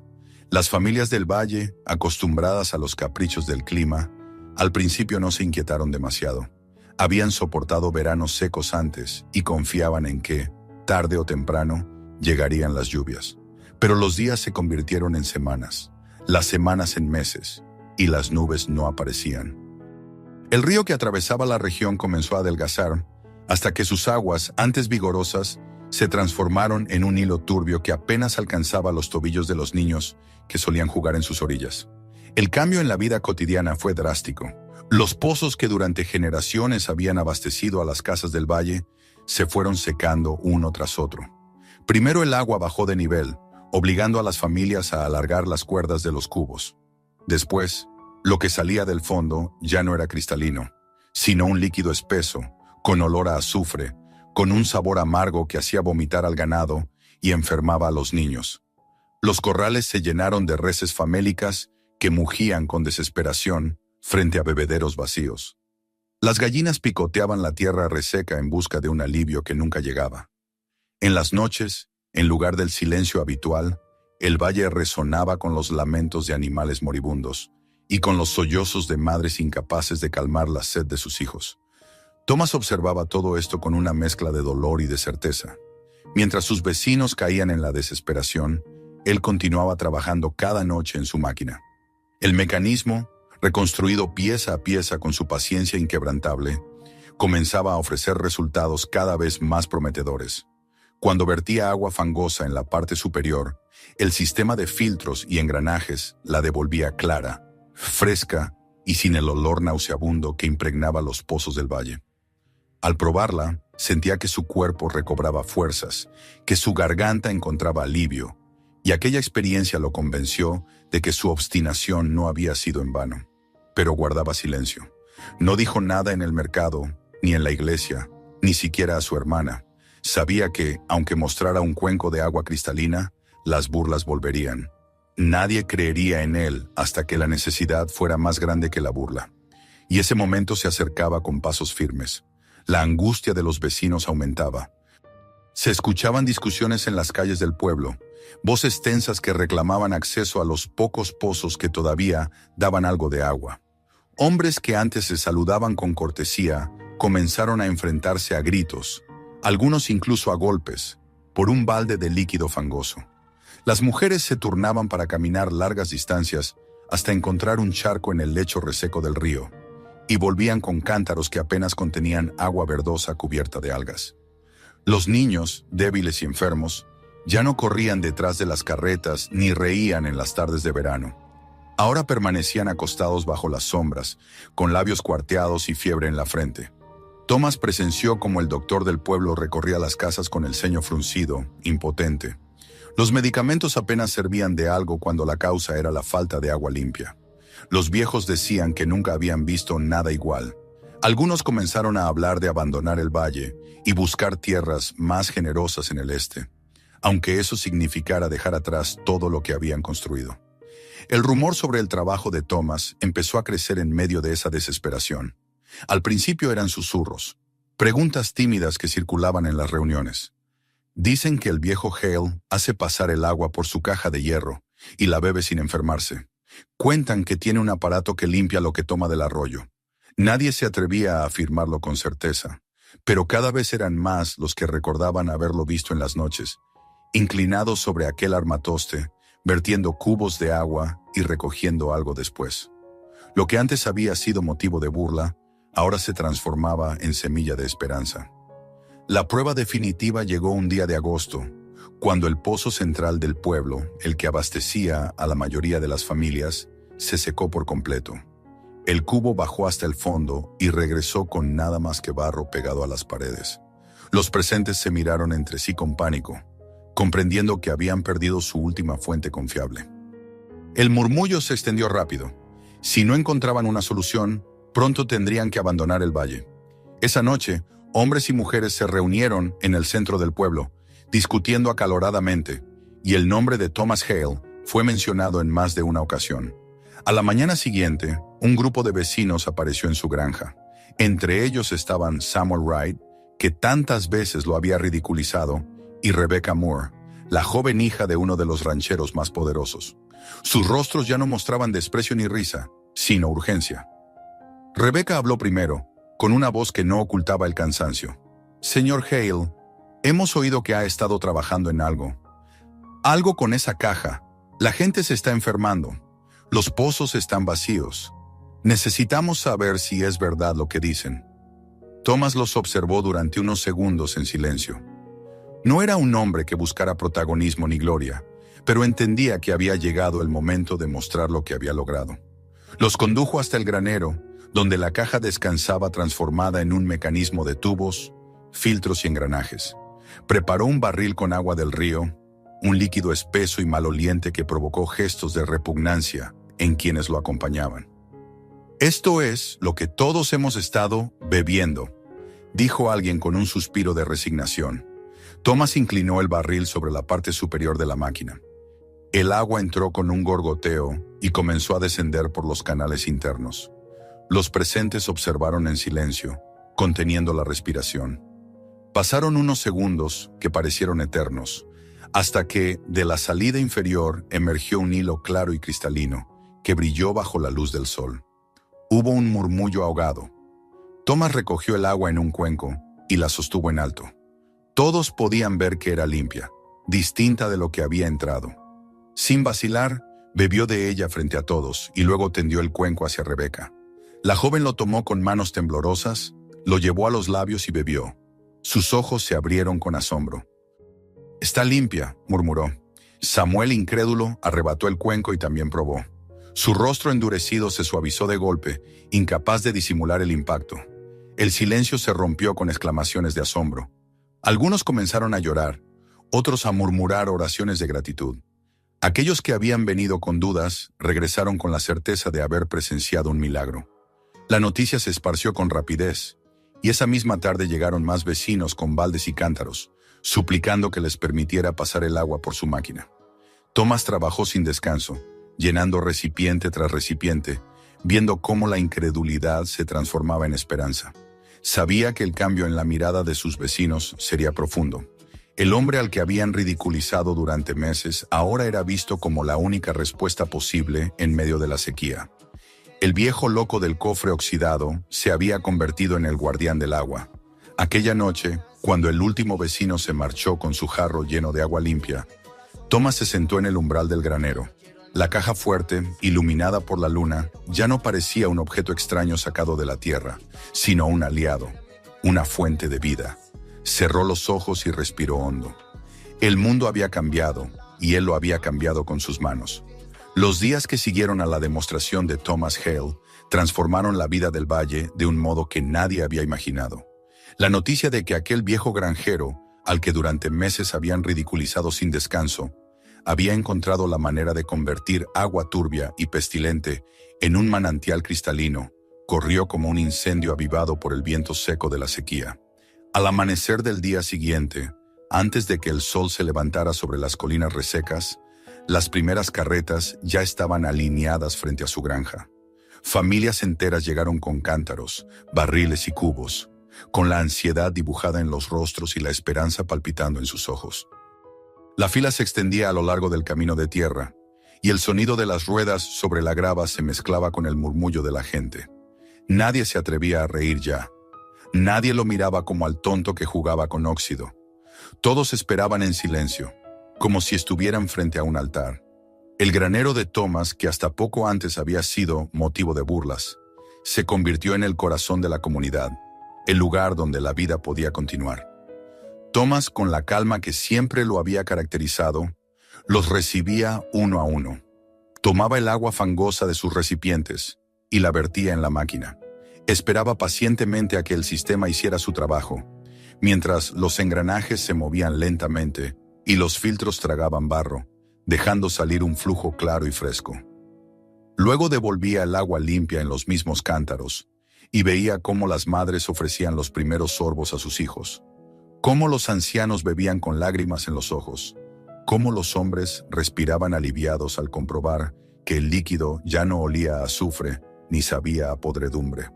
Las familias del valle, acostumbradas a los caprichos del clima, al principio no se inquietaron demasiado. Habían soportado veranos secos antes y confiaban en que, tarde o temprano, llegarían las lluvias. Pero los días se convirtieron en semanas, las semanas en meses, y las nubes no aparecían. El río que atravesaba la región comenzó a adelgazar, hasta que sus aguas, antes vigorosas, se transformaron en un hilo turbio que apenas alcanzaba los tobillos de los niños que solían jugar en sus orillas. El cambio en la vida cotidiana fue drástico. Los pozos que durante generaciones habían abastecido a las casas del valle se fueron secando uno tras otro. Primero el agua bajó de nivel, obligando a las familias a alargar las cuerdas de los cubos. Después, lo que salía del fondo ya no era cristalino, sino un líquido espeso, con olor a azufre, con un sabor amargo que hacía vomitar al ganado y enfermaba a los niños. Los corrales se llenaron de reses famélicas que mugían con desesperación frente a bebederos vacíos. Las gallinas picoteaban la tierra reseca en busca de un alivio que nunca llegaba. En las noches, en lugar del silencio habitual, el valle resonaba con los lamentos de animales moribundos y con los sollozos de madres incapaces de calmar la sed de sus hijos. Thomas observaba todo esto con una mezcla de dolor y de certeza. Mientras sus vecinos caían en la desesperación, él continuaba trabajando cada noche en su máquina. El mecanismo, reconstruido pieza a pieza con su paciencia inquebrantable, comenzaba a ofrecer resultados cada vez más prometedores. Cuando vertía agua fangosa en la parte superior, el sistema de filtros y engranajes la devolvía clara, fresca y sin el olor nauseabundo que impregnaba los pozos del valle. Al probarla, sentía que su cuerpo recobraba fuerzas, que su garganta encontraba alivio, y aquella experiencia lo convenció de que su obstinación no había sido en vano. Pero guardaba silencio. No dijo nada en el mercado, ni en la iglesia, ni siquiera a su hermana. Sabía que, aunque mostrara un cuenco de agua cristalina, las burlas volverían. Nadie creería en él hasta que la necesidad fuera más grande que la burla. Y ese momento se acercaba con pasos firmes. La angustia de los vecinos aumentaba. Se escuchaban discusiones en las calles del pueblo, voces tensas que reclamaban acceso a los pocos pozos que todavía daban algo de agua. Hombres que antes se saludaban con cortesía comenzaron a enfrentarse a gritos, algunos incluso a golpes, por un balde de líquido fangoso. Las mujeres se turnaban para caminar largas distancias hasta encontrar un charco en el lecho reseco del río, y volvían con cántaros que apenas contenían agua verdosa cubierta de algas. Los niños, débiles y enfermos, ya no corrían detrás de las carretas ni reían en las tardes de verano. Ahora permanecían acostados bajo las sombras, con labios cuarteados y fiebre en la frente. Thomas presenció cómo el doctor del pueblo recorría las casas con el ceño fruncido, impotente. Los medicamentos apenas servían de algo cuando la causa era la falta de agua limpia. Los viejos decían que nunca habían visto nada igual. Algunos comenzaron a hablar de abandonar el valle y buscar tierras más generosas en el este, aunque eso significara dejar atrás todo lo que habían construido. El rumor sobre el trabajo de Thomas empezó a crecer en medio de esa desesperación. Al principio eran susurros, preguntas tímidas que circulaban en las reuniones. Dicen que el viejo Hale hace pasar el agua por su caja de hierro y la bebe sin enfermarse. Cuentan que tiene un aparato que limpia lo que toma del arroyo. Nadie se atrevía a afirmarlo con certeza, pero cada vez eran más los que recordaban haberlo visto en las noches, inclinados sobre aquel armatoste, vertiendo cubos de agua y recogiendo algo después. Lo que antes había sido motivo de burla, ahora se transformaba en semilla de esperanza. La prueba definitiva llegó un día de agosto, cuando el pozo central del pueblo, el que abastecía a la mayoría de las familias, se secó por completo. El cubo bajó hasta el fondo y regresó con nada más que barro pegado a las paredes. Los presentes se miraron entre sí con pánico, comprendiendo que habían perdido su última fuente confiable. El murmullo se extendió rápido. Si no encontraban una solución, pronto tendrían que abandonar el valle. Esa noche, hombres y mujeres se reunieron en el centro del pueblo, discutiendo acaloradamente, y el nombre de Thomas Hale fue mencionado en más de una ocasión. A la mañana siguiente, un grupo de vecinos apareció en su granja. Entre ellos estaban Samuel Wright, que tantas veces lo había ridiculizado, y Rebecca Moore, la joven hija de uno de los rancheros más poderosos. Sus rostros ya no mostraban desprecio ni risa, sino urgencia. Rebecca habló primero, con una voz que no ocultaba el cansancio. «Señor Hale, hemos oído que ha estado trabajando en algo. Algo con esa caja. La gente se está enfermando. Los pozos están vacíos. Necesitamos saber si es verdad lo que dicen». Thomas los observó durante unos segundos en silencio. No era un hombre que buscara protagonismo ni gloria, pero entendía que había llegado el momento de mostrar lo que había logrado. Los condujo hasta el granero, donde la caja descansaba transformada en un mecanismo de tubos, filtros y engranajes. Preparó un barril con agua del río, un líquido espeso y maloliente que provocó gestos de repugnancia en quienes lo acompañaban. «Esto es lo que todos hemos estado bebiendo», dijo alguien con un suspiro de resignación. Thomas inclinó el barril sobre la parte superior de la máquina. El agua entró con un gorgoteo y comenzó a descender por los canales internos. Los presentes observaron en silencio, conteniendo la respiración. Pasaron unos segundos que parecieron eternos, hasta que, de la salida inferior, emergió un hilo claro y cristalino, que brilló bajo la luz del sol. Hubo un murmullo ahogado. Thomas recogió el agua en un cuenco y la sostuvo en alto. Todos podían ver que era limpia, distinta de lo que había entrado. Sin vacilar, bebió de ella frente a todos y luego tendió el cuenco hacia Rebeca. La joven lo tomó con manos temblorosas, lo llevó a los labios y bebió. Sus ojos se abrieron con asombro. «Está limpia», murmuró. Samuel, incrédulo, arrebató el cuenco y también probó. Su rostro endurecido se suavizó de golpe, incapaz de disimular el impacto. El silencio se rompió con exclamaciones de asombro. Algunos comenzaron a llorar, otros a murmurar oraciones de gratitud. Aquellos que habían venido con dudas regresaron con la certeza de haber presenciado un milagro. La noticia se esparció con rapidez, y esa misma tarde llegaron más vecinos con baldes y cántaros, suplicando que les permitiera pasar el agua por su máquina. Thomas trabajó sin descanso, llenando recipiente tras recipiente, viendo cómo la incredulidad se transformaba en esperanza. Sabía que el cambio en la mirada de sus vecinos sería profundo. El hombre al que habían ridiculizado durante meses ahora era visto como la única respuesta posible en medio de la sequía. El viejo loco del cofre oxidado se había convertido en el guardián del agua. Aquella noche, cuando el último vecino se marchó con su jarro lleno de agua limpia, Thomas se sentó en el umbral del granero. La caja fuerte, iluminada por la luna, ya no parecía un objeto extraño sacado de la tierra, sino un aliado, una fuente de vida. Cerró los ojos y respiró hondo. El mundo había cambiado, y él lo había cambiado con sus manos. Los días que siguieron a la demostración de Thomas Hale transformaron la vida del valle de un modo que nadie había imaginado. La noticia de que aquel viejo granjero, al que durante meses habían ridiculizado sin descanso, había encontrado la manera de convertir agua turbia y pestilente en un manantial cristalino, corrió como un incendio avivado por el viento seco de la sequía. Al amanecer del día siguiente, antes de que el sol se levantara sobre las colinas resecas, las primeras carretas ya estaban alineadas frente a su granja. Familias enteras llegaron con cántaros, barriles y cubos, con la ansiedad dibujada en los rostros y la esperanza palpitando en sus ojos. La fila se extendía a lo largo del camino de tierra, y el sonido de las ruedas sobre la grava se mezclaba con el murmullo de la gente. Nadie se atrevía a reír ya. Nadie lo miraba como al tonto que jugaba con óxido. Todos esperaban en silencio, como si estuvieran frente a un altar. El granero de Thomas, que hasta poco antes había sido motivo de burlas, se convirtió en el corazón de la comunidad, el lugar donde la vida podía continuar. Thomas, con la calma que siempre lo había caracterizado, los recibía uno a uno. Tomaba el agua fangosa de sus recipientes y la vertía en la máquina. Esperaba pacientemente a que el sistema hiciera su trabajo, mientras los engranajes se movían lentamente y los filtros tragaban barro, dejando salir un flujo claro y fresco. Luego devolvía el agua limpia en los mismos cántaros y veía cómo las madres ofrecían los primeros sorbos a sus hijos, cómo los ancianos bebían con lágrimas en los ojos, cómo los hombres respiraban aliviados al comprobar que el líquido ya no olía a azufre ni sabía a podredumbre.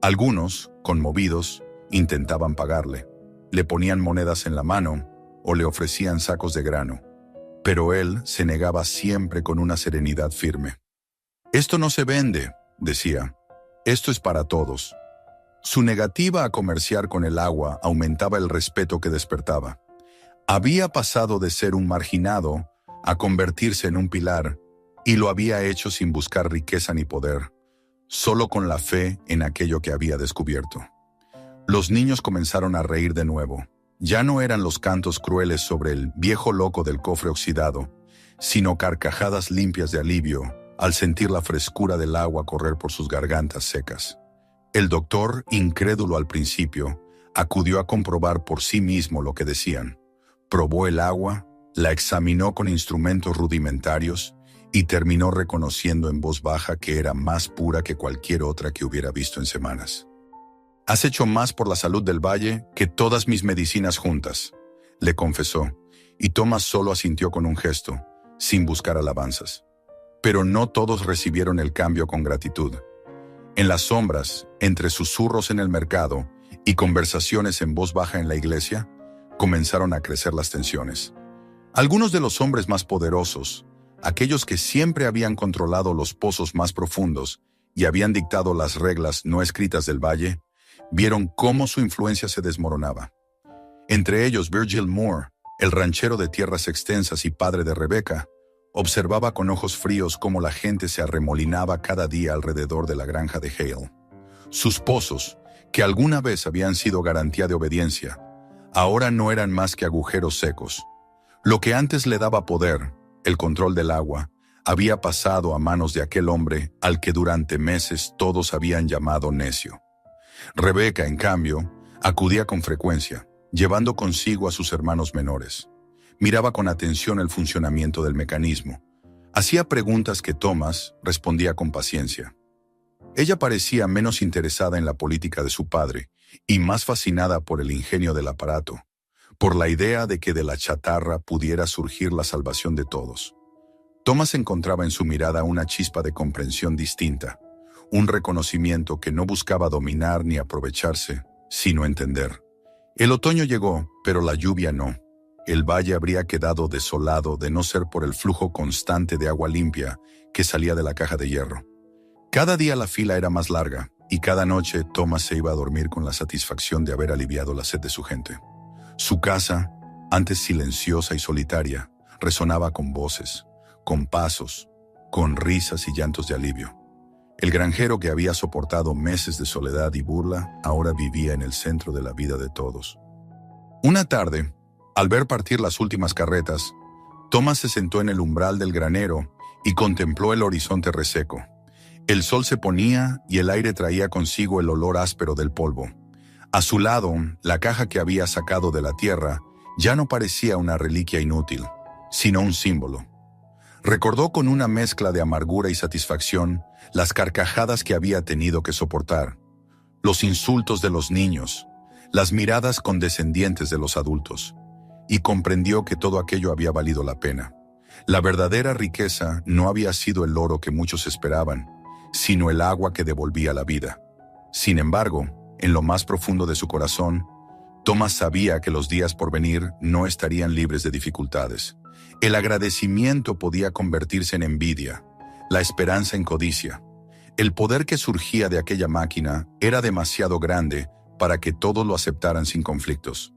Algunos, conmovidos, intentaban pagarle. Le ponían monedas en la mano o le ofrecían sacos de grano. Pero él se negaba siempre con una serenidad firme. «Esto no se vende», decía. «Esto es para todos». Su negativa a comerciar con el agua aumentaba el respeto que despertaba. Había pasado de ser un marginado a convertirse en un pilar, y lo había hecho sin buscar riqueza ni poder, solo con la fe en aquello que había descubierto. Los niños comenzaron a reír de nuevo. Ya no eran los cantos crueles sobre el viejo loco del cofre oxidado, sino carcajadas limpias de alivio al sentir la frescura del agua correr por sus gargantas secas. El doctor, incrédulo al principio, acudió a comprobar por sí mismo lo que decían. Probó el agua, la examinó con instrumentos rudimentarios y terminó reconociendo en voz baja que era más pura que cualquier otra que hubiera visto en semanas. Has hecho más por la salud del valle que todas mis medicinas juntas, le confesó, y Thomas solo asintió con un gesto, sin buscar alabanzas. Pero no todos recibieron el cambio con gratitud. En las sombras, entre susurros en el mercado y conversaciones en voz baja en la iglesia, comenzaron a crecer las tensiones. Algunos de los hombres más poderosos, aquellos que siempre habían controlado los pozos más profundos y habían dictado las reglas no escritas del valle, vieron cómo su influencia se desmoronaba. Entre ellos, Virgil Moore, el ranchero de tierras extensas y padre de Rebecca, observaba con ojos fríos cómo la gente se arremolinaba cada día alrededor de la granja de Hale. Sus pozos, que alguna vez habían sido garantía de obediencia, ahora no eran más que agujeros secos. Lo que antes le daba poder, el control del agua, había pasado a manos de aquel hombre al que durante meses todos habían llamado necio. Rebecca, en cambio, acudía con frecuencia, llevando consigo a sus hermanos menores. Miraba con atención el funcionamiento del mecanismo. Hacía preguntas que Thomas respondía con paciencia. Ella parecía menos interesada en la política de su padre y más fascinada por el ingenio del aparato, por la idea de que de la chatarra pudiera surgir la salvación de todos. Thomas encontraba en su mirada una chispa de comprensión distinta, un reconocimiento que no buscaba dominar ni aprovecharse, sino entender. El otoño llegó, pero la lluvia no. El valle habría quedado desolado de no ser por el flujo constante de agua limpia que salía de la caja de hierro. Cada día la fila era más larga, y cada noche Thomas se iba a dormir con la satisfacción de haber aliviado la sed de su gente. Su casa, antes silenciosa y solitaria, resonaba con voces, con pasos, con risas y llantos de alivio. El granjero que había soportado meses de soledad y burla ahora vivía en el centro de la vida de todos. Una tarde, al ver partir las últimas carretas, Thomas se sentó en el umbral del granero y contempló el horizonte reseco. El sol se ponía y el aire traía consigo el olor áspero del polvo. A su lado, la caja que había sacado de la tierra ya no parecía una reliquia inútil, sino un símbolo. Recordó con una mezcla de amargura y satisfacción las carcajadas que había tenido que soportar, los insultos de los niños, las miradas condescendientes de los adultos, y comprendió que todo aquello había valido la pena. La verdadera riqueza no había sido el oro que muchos esperaban, sino el agua que devolvía la vida. Sin embargo, en lo más profundo de su corazón, Thomas sabía que los días por venir no estarían libres de dificultades. El agradecimiento podía convertirse en envidia, la esperanza en codicia. El poder que surgía de aquella máquina era demasiado grande para que todos lo aceptaran sin conflictos.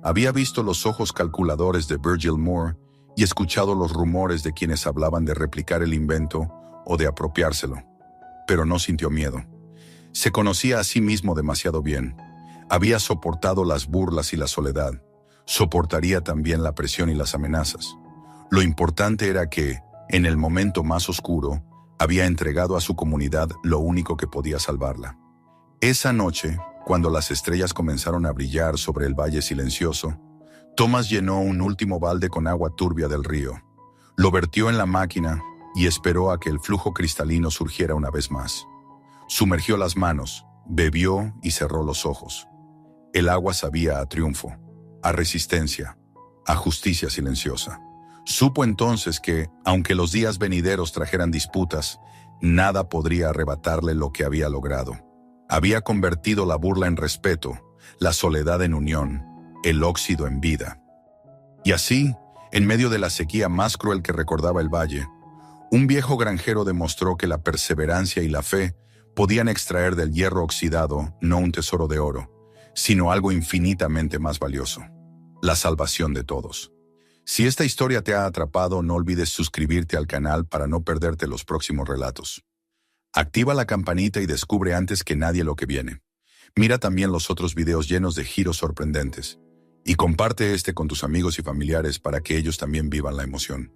Había visto los ojos calculadores de Virgil Moore y escuchado los rumores de quienes hablaban de replicar el invento o de apropiárselo, pero no sintió miedo. Se conocía a sí mismo demasiado bien. Había soportado las burlas y la soledad. Soportaría también la presión y las amenazas. Lo importante era que, en el momento más oscuro, había entregado a su comunidad lo único que podía salvarla. Esa noche, cuando las estrellas comenzaron a brillar sobre el valle silencioso, Thomas llenó un último balde con agua turbia del río. Lo vertió en la máquina y esperó a que el flujo cristalino surgiera una vez más. Sumergió las manos, bebió y cerró los ojos. El agua sabía a triunfo, a resistencia, a justicia silenciosa. Supo entonces que, aunque los días venideros trajeran disputas, nada podría arrebatarle lo que había logrado. Había convertido la burla en respeto, la soledad en unión, el óxido en vida. Y así, en medio de la sequía más cruel que recordaba el valle, un viejo granjero demostró que la perseverancia y la fe podían extraer del hierro oxidado no un tesoro de oro, sino algo infinitamente más valioso: la salvación de todos. Si esta historia te ha atrapado, no olvides suscribirte al canal para no perderte los próximos relatos. Activa la campanita y descubre antes que nadie lo que viene. Mira también los otros videos llenos de giros sorprendentes. Y comparte este con tus amigos y familiares para que ellos también vivan la emoción.